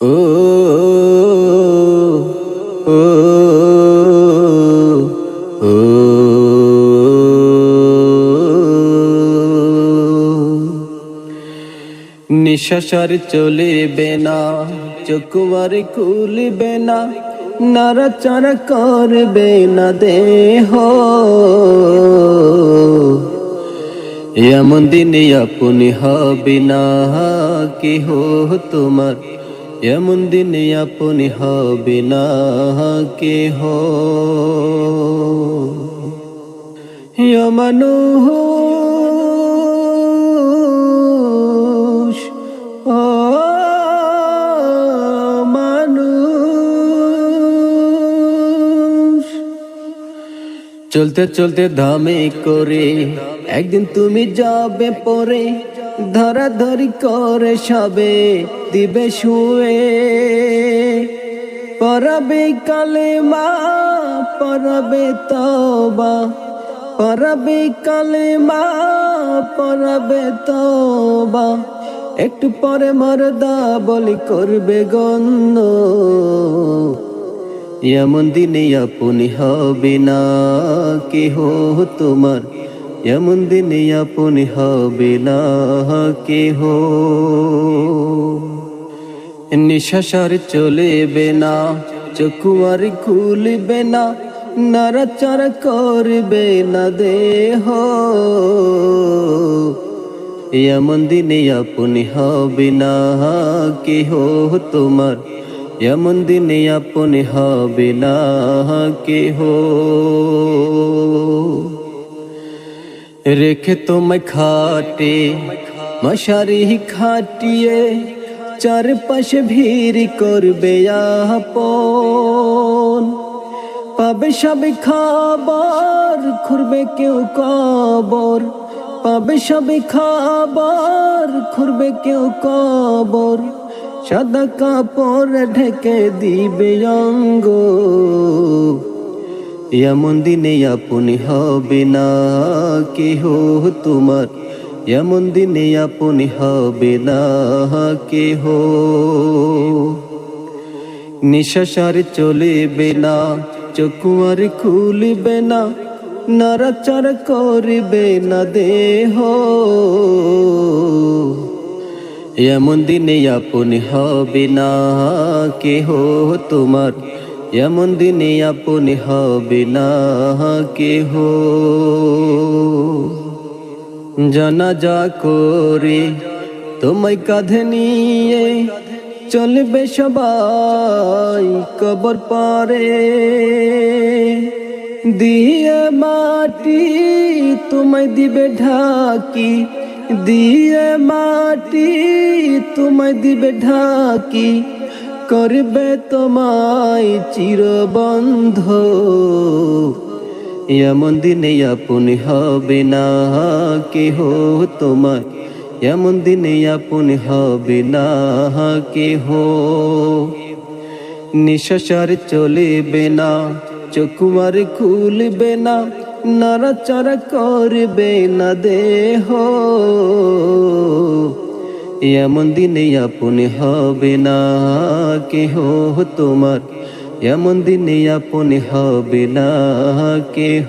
ও ও ও নিঃশ্বাস চলিবে না, চোখ আর খুলিবে না, নাড়াচাড়া করবে না দেহ। এমন দিনে আপনি হবে না কেহ তোমার, এমন দিনে আপনি হবে না কেহ। মানুষ ও মানুষ, চলতে চলতে ধামে করে একদিন তুমি যাবে পরে, ধরাধরি করে সবে দিবে শুয়ে। পড়াবে কালেমা, পড়াবে তওবা, পড়াবে কালেমা, পড়াবে তওবা, একটু পরে মরদা বলি করবে গণ্য। এমন দিনে আপনি হবে না কেহ তোমার, এমন দিনে আপনি হবে না কেহ। নিঃশ্বাস চলিবে না, চোখ আর খুলিবে না, নাড়াচাড়া করবে না দেহ। এমন দিনে আপনি হবে না কেহ তোমার, এমন দিনে আপনি হবে না কেহ। রেখে তোমায় খাটে মশারি খাটিয়ে, চারপাশে ভিড় করবে আপন। পাবে সবে খাবার, খুঁড়বে কেউ কবর, পাবে সবে খাবার, খুঁড়বে কেউ কবর, সাদা কাপড় ঢেকে দিবে অঙ্গ। এমন দিনে আপনি হবে না কেহ তোমার, এমন দিনে আপনি হবে না কেহ। নিঃশ্বাস চলিবে না, চোখ আর খুলিবে না, নাড়াচাড়া করিবে না দেহ। এমন দিনে আপনি হবে না কেহ তোমার, এমন দিনে আপনি হবে না কেহ। জানাজা করে তোমায় কাঁধে নিয়ে চলবে সবাই কবর পারে। দিয়ে মাটি তোমায় দিবে ঢাকি, দিয়ে মাটি তোমায় দিবে ঢাকি, করবে তোমায় চিরবন্ধ। এমন দিনে আপনি হবে না কেহ তোমার, এমন দিনে আপনি হবে না কেহ। নিঃশ্বাস চলিবে না, চোখ আর খুলবে না, নাড়াচাড়া করবে না দেহ। এমন দিনে আপনি হবে না কেহ তোমার, এমন দিনে আপনি হবে না কেহ।